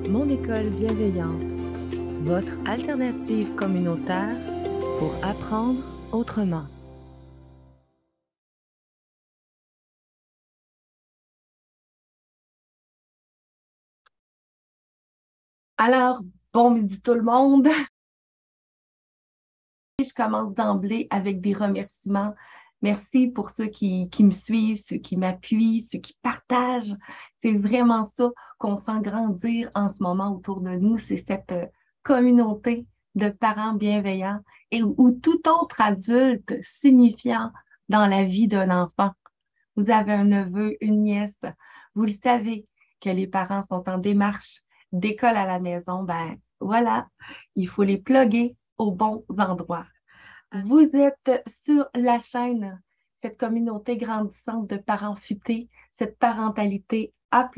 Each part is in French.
Mon école bienveillante, votre alternative communautaire pour apprendre autrement. Alors, bon midi tout le monde. Je commence d'emblée avec des remerciements. Merci pour ceux qui me suivent, ceux qui m'appuient, ceux qui partagent. C'est vraiment ça qu'on sent grandir en ce moment autour de nous. C'est cette communauté de parents bienveillants et où tout autre adulte signifiant dans la vie d'un enfant. Vous avez un neveu, une nièce, vous le savez que les parents sont en démarche d'école à la maison, ben voilà, il faut les plugger aux bons endroits. Vous êtes sur la chaîne, cette communauté grandissante de parents futés, cette parentalité A+,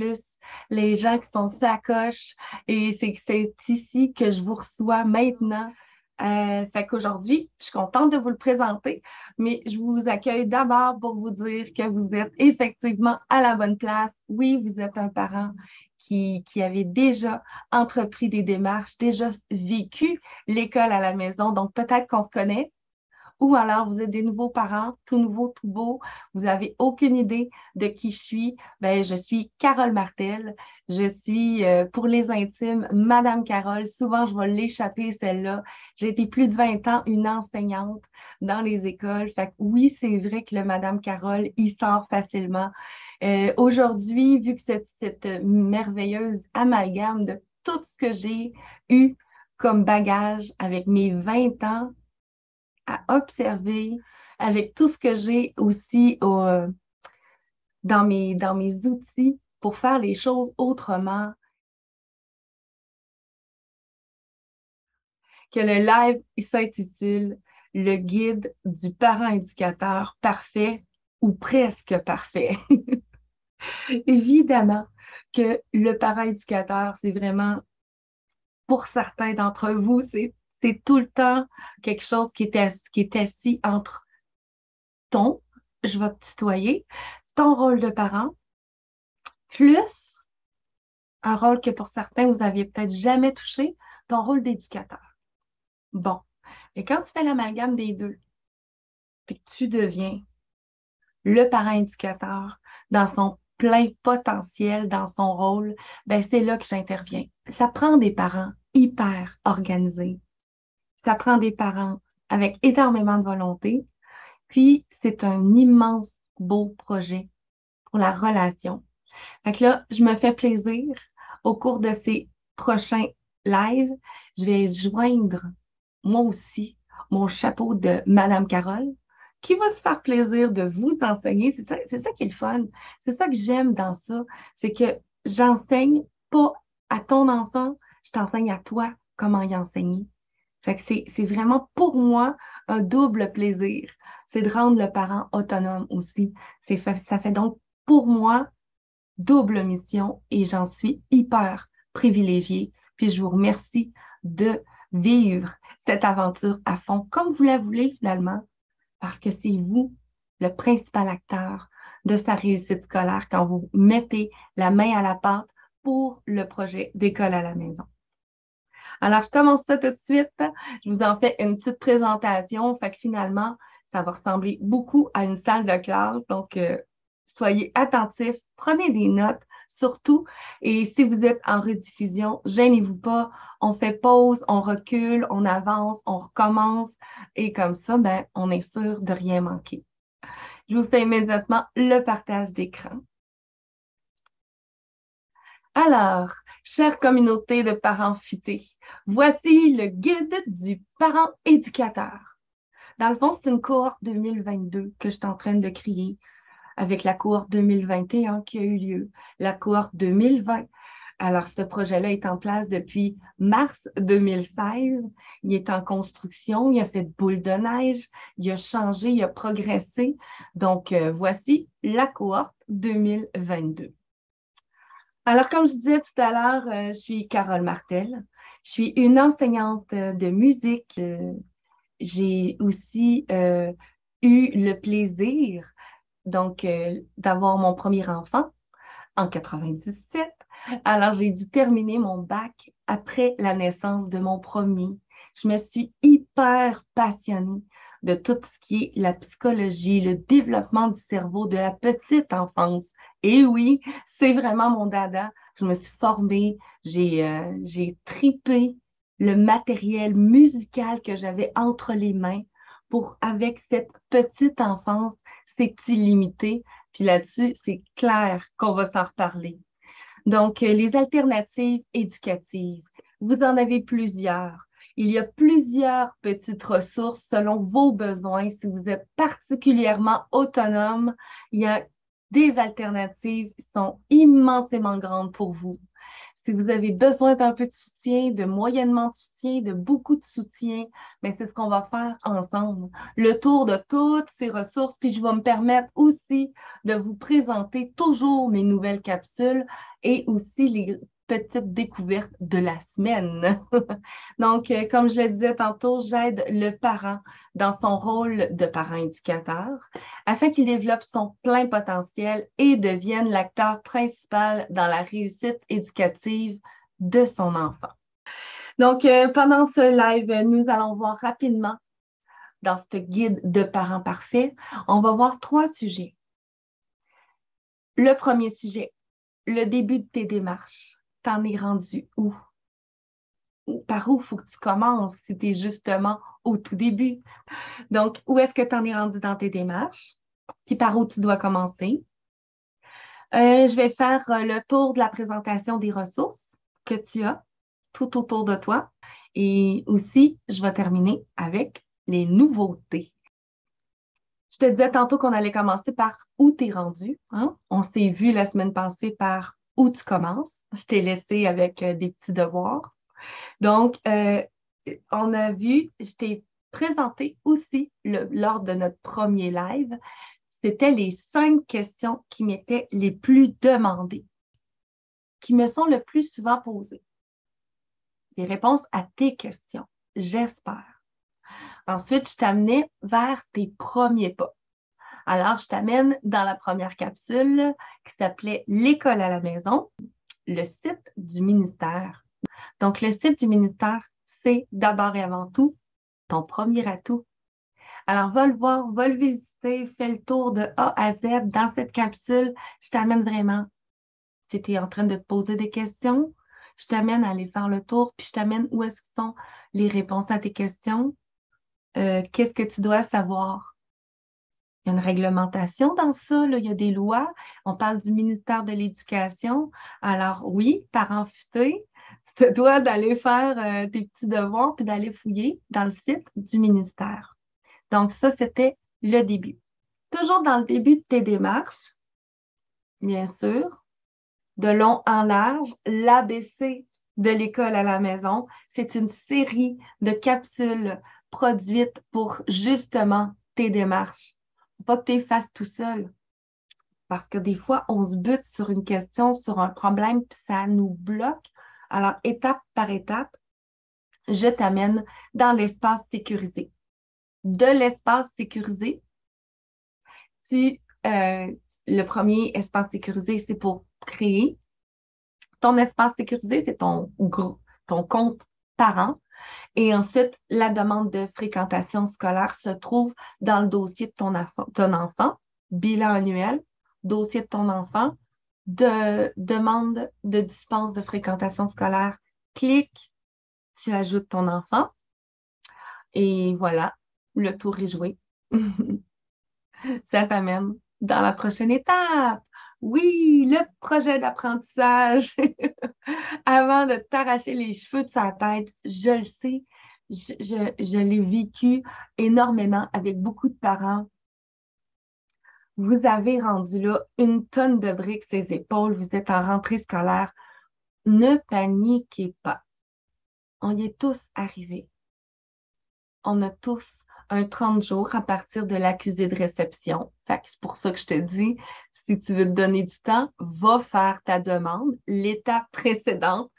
les gens qui sont sacoches, et c'est ici que je vous reçois maintenant. Fait qu'aujourd'hui, je suis contente de vous le présenter, mais je vous accueille d'abord pour vous dire que vous êtes effectivement à la bonne place. Oui, vous êtes un parent qui avait déjà entrepris des démarches, déjà vécu l'école à la maison, donc peut-être qu'on se connaît. Ou alors, vous êtes des nouveaux parents, tout nouveau, tout beau. Vous n'avez aucune idée de qui je suis. Ben, je suis Carole Martel. Je suis, pour les intimes, Madame Carole. Souvent, je vais l'échapper, celle-là. J'ai été plus de 20 ans une enseignante dans les écoles. Fait que oui, c'est vrai que le Madame Carole, il sort facilement. Aujourd'hui, vu que cette merveilleuse amalgame de tout ce que j'ai eu comme bagage avec mes 20 ans, à observer avec tout ce que j'ai aussi dans mes outils pour faire les choses autrement, que le live il s'intitule Le guide du parent éducateur parfait ou presque parfait. Évidemment que le parent éducateur, c'est vraiment, pour certains d'entre vous, c'est tout le temps quelque chose qui est assis entre ton, je vais te tutoyer, ton rôle de parent, plus un rôle que pour certains, vous n'aviez peut-être jamais touché, ton rôle d'éducateur. Bon, et quand tu fais l'amalgame des deux, puis que tu deviens le parent éducateur dans son plein potentiel, dans son rôle, ben c'est là que j'interviens. Ça prend des parents hyper organisés. Ça prend des parents avec énormément de volonté. Puis, c'est un immense beau projet pour la relation. Fait que là, je me fais plaisir. Au cours de ces prochains lives, je vais joindre moi aussi mon chapeau de Madame Carole, qui va se faire plaisir de vous enseigner. C'est ça qui est le fun. C'est ça que j'aime dans ça. C'est que j'enseigne pas à ton enfant, je t'enseigne à toi comment y enseigner. Fait que c'est vraiment pour moi un double plaisir. C'est de rendre le parent autonome aussi. Ça fait donc pour moi double mission et j'en suis hyper privilégiée. Puis je vous remercie de vivre cette aventure à fond comme vous la voulez finalement, parce que c'est vous le principal acteur de sa réussite scolaire quand vous mettez la main à la pâte pour le projet d'école à la maison. Alors, je commence ça tout de suite. Je vous en fais une petite présentation. Fait que finalement, ça va ressembler beaucoup à une salle de classe. Donc, soyez attentifs, prenez des notes surtout. Et si vous êtes en rediffusion, gênez-vous pas. On fait pause, on recule, on avance, on recommence. Et comme ça, ben, on est sûr de rien manquer. Je vous fais immédiatement le partage d'écran. Alors, chère communauté de parents futés, voici le guide du parent éducateur. Dans le fond, c'est une cohorte 2022 que je suis en train de créer avec la cohorte 2021 qui a eu lieu, la cohorte 2020. Alors, ce projet-là est en place depuis mars 2016. Il est en construction, il a fait boule de neige, il a changé, il a progressé. Donc, voici la cohorte 2022. Alors, comme je disais tout à l'heure, je suis Carole Martel. Je suis une enseignante de musique. J'ai aussi eu le plaisir, donc, d'avoir mon premier enfant en 97. Alors, j'ai dû terminer mon bac après la naissance de mon premier. Je me suis hyper passionnée de tout ce qui est la psychologie, le développement du cerveau de la petite enfance. Et oui, c'est vraiment mon dada. Je me suis formée, j'ai tripé le matériel musical que j'avais entre les mains pour, avec cette petite enfance, c'est illimité. Puis là-dessus, c'est clair qu'on va s'en reparler. Donc, les alternatives éducatives, vous en avez plusieurs. Il y a plusieurs petites ressources selon vos besoins. Si vous êtes particulièrement autonome, il y a des alternatives qui sont immensément grandes pour vous. Si vous avez besoin d'un peu de soutien, de moyennement de soutien, de beaucoup de soutien, mais c'est ce qu'on va faire ensemble. Le tour de toutes ces ressources, puis je vais me permettre aussi de vous présenter toujours mes nouvelles capsules et aussi les petites découvertes de la semaine. Donc, comme je le disais tantôt, j'aide le parent dans son rôle de parent éducateur afin qu'il développe son plein potentiel et devienne l'acteur principal dans la réussite éducative de son enfant. Donc, pendant ce live, nous allons voir rapidement dans ce guide de parents parfaits, on va voir 3 sujets. Le premier sujet, le début de tes démarches. T'en es rendu où? Par où il faut que tu commences si tu es justement au tout début? Donc, où est-ce que tu en es rendu dans tes démarches? Puis par où tu dois commencer? Je vais faire le tour de la présentation des ressources que tu as tout autour de toi. Et aussi, je vais terminer avec les nouveautés. Je te disais tantôt qu'on allait commencer par où tu es rendu. Hein? On s'est vu la semaine passée par où tu commences. Je t'ai laissé avec des petits devoirs. Donc, on a vu, je t'ai présenté aussi lors de notre premier live, c'était les 5 questions qui m'étaient les plus demandées, qui me sont le plus souvent posées. Les réponses à tes questions, j'espère. Ensuite, je t'amenais vers tes premiers pas. Alors, je t'amène dans la première capsule qui s'appelait L'école à la maison, le site du ministère. Donc, le site du ministère, c'est d'abord et avant tout ton premier atout. Alors, va le voir, va le visiter, fais le tour de A à Z dans cette capsule. Je t'amène vraiment, si tu es en train de te poser des questions, je t'amène à aller faire le tour, puis je t'amène où est-ce que sont les réponses à tes questions. Qu'est-ce que tu dois savoir? Il y a une réglementation dans ça, là, il y a des lois. On parle du ministère de l'Éducation. Alors oui, parent futé, tu te dois d'aller faire tes petits devoirs puis d'aller fouiller dans le site du ministère. Donc ça, c'était le début. Toujours dans le début de tes démarches, bien sûr, de long en large, l'ABC de l'école à la maison, c'est une série de capsules produites pour justement tes démarches. Faut pas que tu les fasses tout seul. Parce que des fois, on se bute sur une question, sur un problème, puis ça nous bloque. Alors, étape par étape, je t'amène dans l'espace sécurisé. De l'espace sécurisé, le premier espace sécurisé, c'est pour créer. Ton espace sécurisé, c'est ton compte parent. Et ensuite, la demande de fréquentation scolaire se trouve dans le dossier de ton enfant, bilan annuel, dossier de ton enfant, de demande de dispense de fréquentation scolaire. Clique, tu ajoutes ton enfant et voilà, le tour est joué. Ça t'amène dans la prochaine étape. Oui, le projet d'apprentissage. Avant de t'arracher les cheveux de sa tête, je le sais, je l'ai vécu énormément avec beaucoup de parents. Vous avez rendu là une tonne de briques sur les épaules, vous êtes en rentrée scolaire. Ne paniquez pas. On y est tous arrivés. On a tous un 30 jours à partir de l'accusé de réception. Fait que c'est pour ça que je te dis, si tu veux te donner du temps, va faire ta demande, l'étape précédente,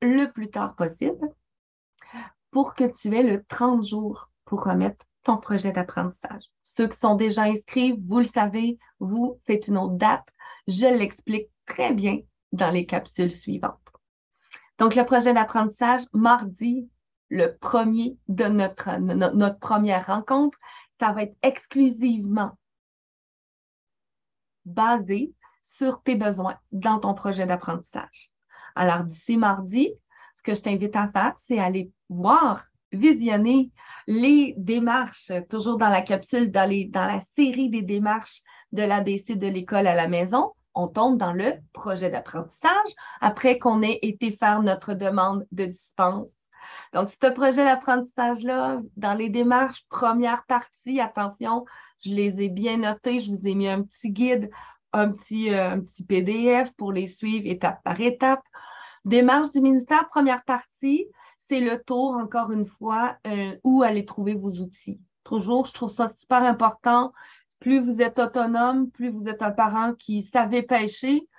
le plus tard possible, pour que tu aies le 30 jours pour remettre ton projet d'apprentissage. Ceux qui sont déjà inscrits, vous le savez, vous, c'est une autre date. Je l'explique très bien dans les capsules suivantes. Donc, le projet d'apprentissage, mardi, le premier de notre première rencontre, ça va être exclusivement basé sur tes besoins dans ton projet d'apprentissage. Alors, d'ici mardi, ce que je t'invite à faire, c'est aller voir, visionner les démarches, toujours dans la capsule, dans la série des démarches de l'ABC de l'école à la maison. On tombe dans le projet d'apprentissage après qu'on ait été faire notre demande de dispense. Donc, ce projet d'apprentissage-là, dans les démarches, première partie, attention, je les ai bien notés, je vous ai mis un petit guide, un petit PDF pour les suivre étape par étape. Démarche du ministère, première partie, c'est le tour, encore une fois, où aller trouver vos outils. Toujours, je trouve ça super important. Plus vous êtes autonome, plus vous êtes un parent qui savait pêcher,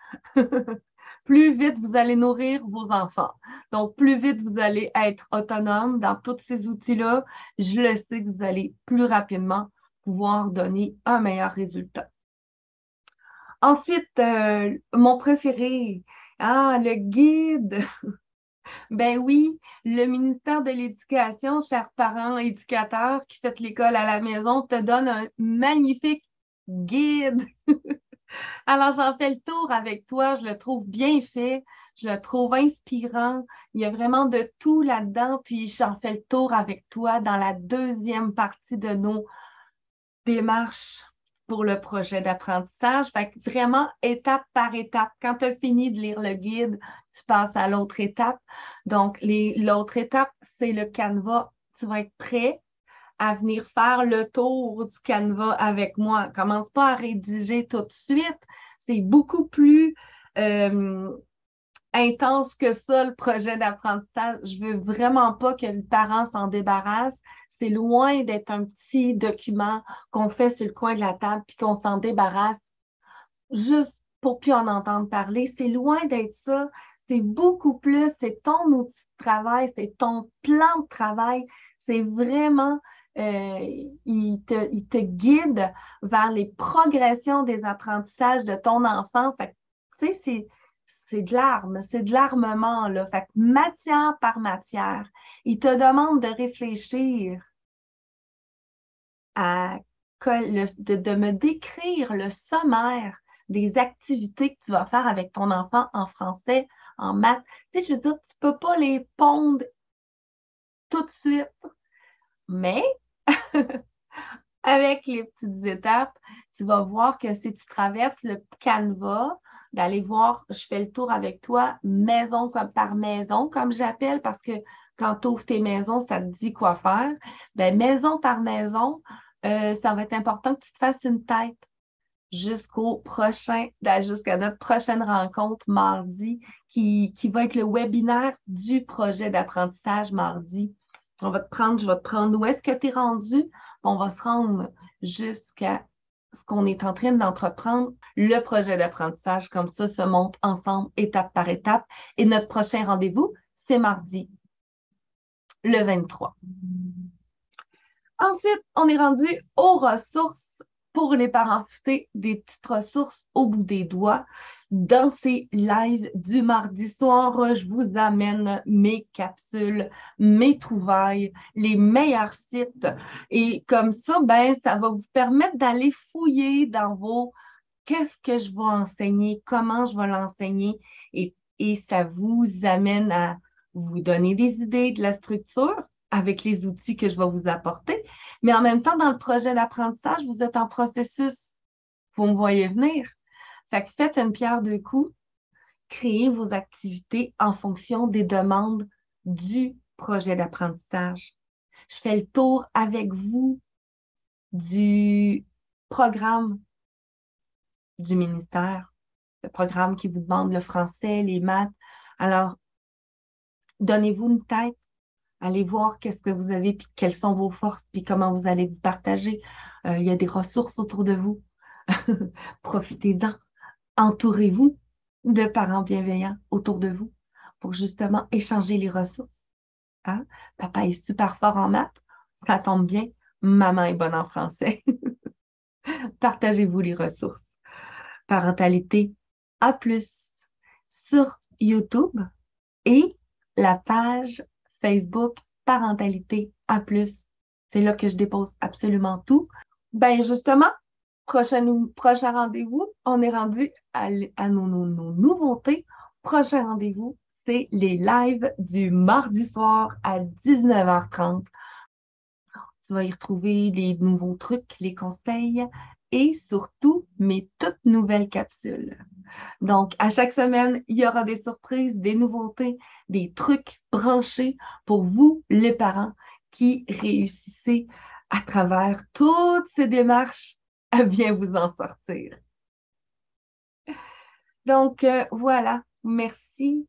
plus vite vous allez nourrir vos enfants. Donc, plus vite vous allez être autonome dans tous ces outils-là, je le sais que vous allez plus rapidement pouvoir donner un meilleur résultat. Ensuite, mon préféré, le guide. Ben oui, le ministère de l'Éducation, chers parents éducateurs qui faites l'école à la maison, te donne un magnifique guide. Alors, j'en fais le tour avec toi. Je le trouve bien fait. Je le trouve inspirant. Il y a vraiment de tout là-dedans. Puis, j'en fais le tour avec toi dans la deuxième partie de nos démarches pour le projet d'apprentissage. Fait que vraiment, étape par étape. Quand tu as fini de lire le guide, tu passes à l'autre étape. Donc, l'autre étape, c'est le Canva. Tu vas être prêt à venir faire le tour du Canva avec moi. Commence pas à rédiger tout de suite. C'est beaucoup plus intense que ça, le projet d'apprentissage. Je veux vraiment pas que le parent s'en débarrasse. C'est loin d'être un petit document qu'on fait sur le coin de la table puis qu'on s'en débarrasse juste pour plus en entendre parler. C'est loin d'être ça. C'est beaucoup plus, c'est ton outil de travail, c'est ton plan de travail. C'est vraiment, il te guide vers les progressions des apprentissages de ton enfant. Fait que, tu sais, c'est de l'arme, c'est de l'armement, là. Fait que matière par matière, il te demande de réfléchir à de me décrire le sommaire des activités que tu vas faire avec ton enfant en français, en maths. Tu sais, je veux dire, tu peux pas les pondre tout de suite, mais avec les petites étapes, tu vas voir que si tu traverses le Canva, d'aller voir, je fais le tour avec toi, maison comme par maison, comme j'appelle, parce que quand tu ouvres tes maisons, ça te dit quoi faire. Ben, maison par maison, ça va être important que tu te fasses une tête jusqu'à notre prochaine rencontre mardi, qui va être le webinaire du projet d'apprentissage mardi. Je vais te prendre où est-ce que tu es rendu. On va se rendre jusqu'à ce qu'on est en train d'entreprendre, le projet d'apprentissage. Comme ça, se monte ensemble, étape par étape. Et notre prochain rendez-vous, c'est mardi, le 23. Ensuite, on est rendu aux ressources pour les parents futés, des petites ressources au bout des doigts. Dans ces lives du mardi soir, je vous amène mes capsules, mes trouvailles, les meilleurs sites. Et comme ça, ben, ça va vous permettre d'aller fouiller dans vos qu'est-ce que je vais enseigner, comment je vais l'enseigner. Et ça vous amène à vous donner des idées de la structure avec les outils que je vais vous apporter. Mais en même temps, dans le projet d'apprentissage, vous êtes en processus. Vous me voyez venir. Fait que faites une pierre deux coups. Créez vos activités en fonction des demandes du projet d'apprentissage. Je fais le tour avec vous du programme du ministère, le programme qui vous demande le français, les maths. Alors, donnez-vous une tête. Allez voir qu'est-ce que vous avez, puis quelles sont vos forces, puis comment vous allez vous partager. Il y a des ressources autour de vous. Profitez-en. Entourez-vous de parents bienveillants autour de vous pour justement échanger les ressources. Hein? Papa est super fort en maths. Ça tombe bien. Maman est bonne en français. Partagez-vous les ressources. Parentalité A+, sur YouTube et la page Facebook Parentalité A+. C'est là que je dépose absolument tout. Ben justement, prochain rendez-vous, on est rendu à nos nouveautés. Prochain rendez-vous, c'est les lives du mardi soir à 19h30. Tu vas y retrouver les nouveaux trucs, les conseils et surtout mes toutes nouvelles capsules. Donc, à chaque semaine, il y aura des surprises, des nouveautés, des trucs branchés pour vous, les parents, qui réussissez à travers toutes ces démarches à bien vous en sortir. Donc, voilà. Merci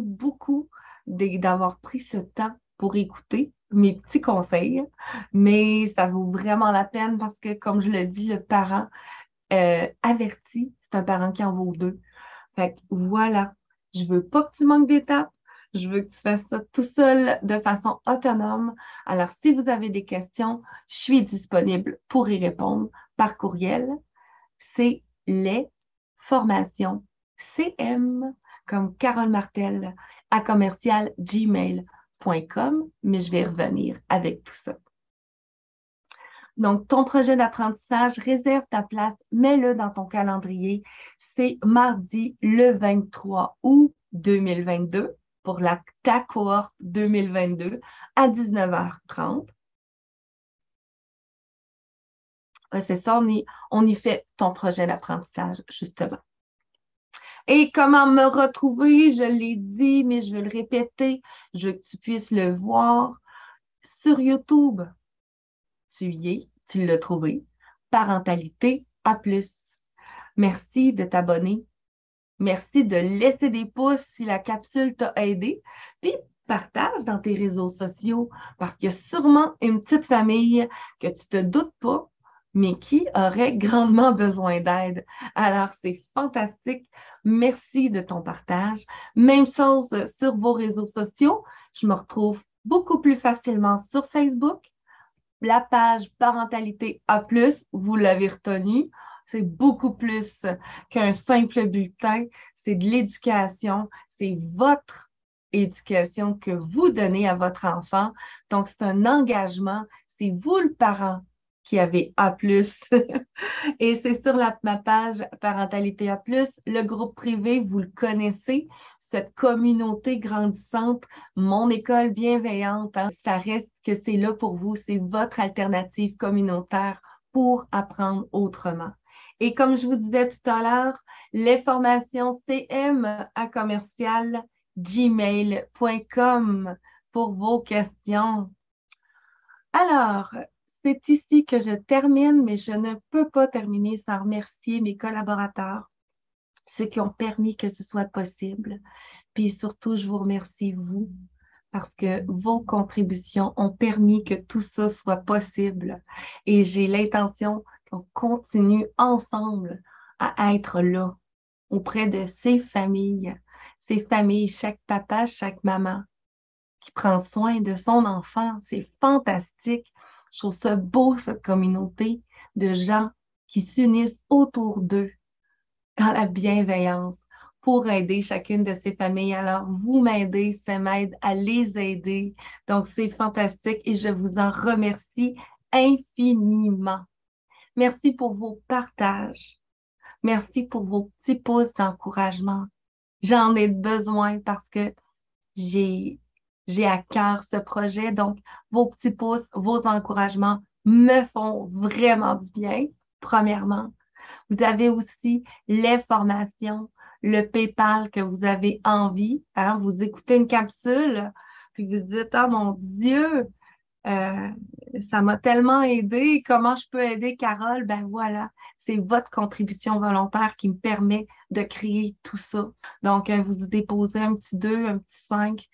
beaucoup d'avoir pris ce temps pour écouter mes petits conseils, mais ça vaut vraiment la peine parce que, comme je le dis, le parent averti, c'est un parent qui en vaut deux. Fait que voilà, je veux pas que tu manques d'étapes. Je veux que tu fasses ça tout seul de façon autonome. Alors, si vous avez des questions, je suis disponible pour y répondre par courriel. C'est les formations CM comme Carole Martel à commercial gmail.com, mais je vais revenir avec tout ça. Donc, ton projet d'apprentissage, réserve ta place, mets-le dans ton calendrier. C'est mardi le 23 août 2022 pour ta cohorte 2022 à 19h30. C'est ça, on y fait ton projet d'apprentissage, justement. Et comment me retrouver, je l'ai dit, mais je veux le répéter, je veux que tu puisses le voir sur YouTube. Tu y es, tu l'as trouvé. Parentalité A+. Merci de t'abonner. Merci de laisser des pouces si la capsule t'a aidé. Puis partage dans tes réseaux sociaux parce qu'il y a sûrement une petite famille que tu te doutes pas, mais qui aurait grandement besoin d'aide. Alors, c'est fantastique. Merci de ton partage. Même chose sur vos réseaux sociaux. Je me retrouve beaucoup plus facilement sur Facebook. La page Parentalité A+, vous l'avez retenu, c'est beaucoup plus qu'un simple bulletin. C'est de l'éducation. C'est votre éducation que vous donnez à votre enfant. Donc, c'est un engagement. C'est vous, le parent, qui avez A+. Et c'est sur ma page Parentalité A+, le groupe privé, vous le connaissez, cette communauté grandissante, mon école bienveillante, hein, ça reste que c'est là pour vous, c'est votre alternative communautaire pour apprendre autrement. Et comme je vous disais tout à l'heure, les formations CM à commercial gmail.com pour vos questions. Alors, c'est ici que je termine, mais je ne peux pas terminer sans remercier mes collaborateurs, ceux qui ont permis que ce soit possible. Puis surtout, je vous remercie, vous, parce que vos contributions ont permis que tout ça soit possible. Et j'ai l'intention qu'on continue ensemble à être là, auprès de ces familles, chaque papa, chaque maman, qui prend soin de son enfant. C'est fantastique. Je trouve ça beau, cette communauté de gens qui s'unissent autour d'eux dans la bienveillance pour aider chacune de ces familles. Alors, vous m'aidez, ça m'aide à les aider. Donc, c'est fantastique et je vous en remercie infiniment. Merci pour vos partages. Merci pour vos petits pouces d'encouragement. J'en ai besoin parce que j'ai j'ai à cœur ce projet. Donc, vos petits pouces, vos encouragements me font vraiment du bien, premièrement. Vous avez aussi les formations, le PayPal que vous avez envie. Hein, vous écoutez une capsule, puis vous dites, oh mon Dieu, euh, ça m'a tellement aidé. Comment je peux aider Carole? Ben voilà, c'est votre contribution volontaire qui me permet de créer tout ça. Donc, vous déposez un petit 2, un petit 5.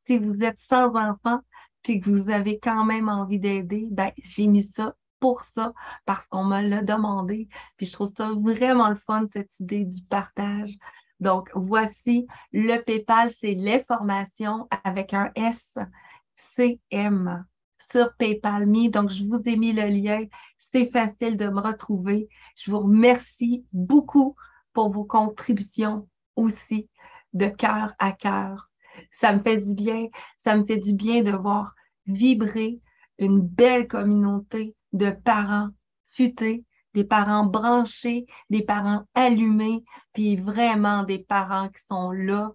Si vous êtes sans enfant, puis que vous avez quand même envie d'aider, ben j'ai mis ça pour ça, parce qu'on me l'a demandé. Puis je trouve ça vraiment le fun, cette idée du partage. Donc, voici le PayPal, c'est les formations avec un SCM sur PayPal Me. Donc, je vous ai mis le lien. C'est facile de me retrouver. Je vous remercie beaucoup pour vos contributions aussi de cœur à cœur. Ça me fait du bien. Ça me fait du bien de voir vibrer une belle communauté de parents futés, des parents branchés, des parents allumés, puis vraiment des parents qui sont là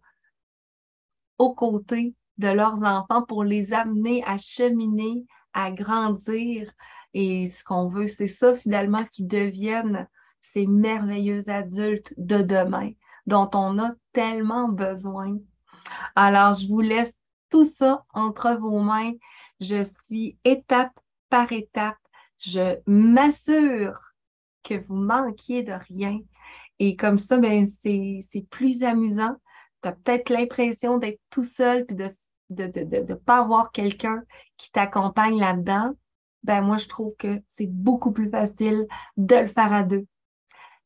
aux côtés de leurs enfants pour les amener à cheminer, à grandir. Et ce qu'on veut, c'est ça finalement, qu'ils deviennent ces merveilleux adultes de demain dont on a tellement besoin. Alors, je vous laisse tout ça entre vos mains. Je suis étape par étape. Je m'assure que vous manquiez de rien. Et comme ça, ben, c'est plus amusant. Tu as peut-être l'impression d'être tout seul puis de pas avoir quelqu'un qui t'accompagne là-dedans. Ben, moi, je trouve que c'est beaucoup plus facile de le faire à deux.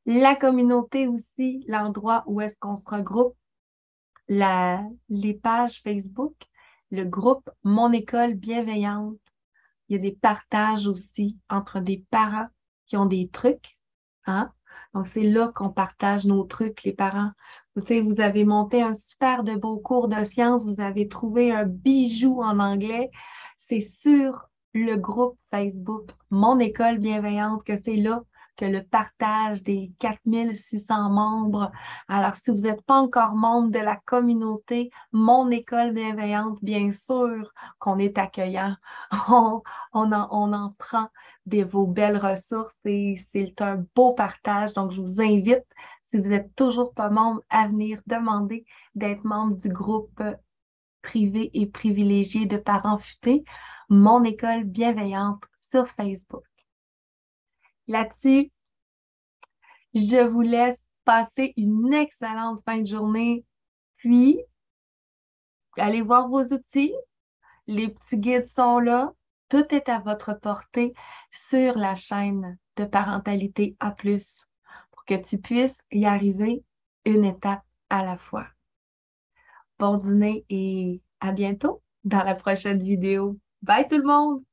La communauté aussi, l'endroit où est-ce qu'on se regroupe, les pages Facebook, le groupe Mon École Bienveillante. Il y a des partages aussi entre des parents qui ont des trucs, hein? Donc, c'est là qu'on partage nos trucs, les parents. Vous savez, vous avez monté un super de beau cours de sciences, vous avez trouvé un bijou en anglais. C'est sur le groupe Facebook Mon École Bienveillante que c'est là que le partage des 4600 membres. Alors, si vous n'êtes pas encore membre de la communauté Mon École Bienveillante, bien sûr qu'on est accueillant. On en prend de vos belles ressources et c'est un beau partage. Donc, je vous invite, si vous n'êtes toujours pas membre, à venir demander d'être membre du groupe privé et privilégié de parents futés, Mon École Bienveillante sur Facebook. Là-dessus, je vous laisse passer une excellente fin de journée, puis allez voir vos outils. Les petits guides sont là. Tout est à votre portée sur la chaîne de parentalité A+, pour que tu puisses y arriver une étape à la fois. Bon dîner et à bientôt dans la prochaine vidéo. Bye tout le monde!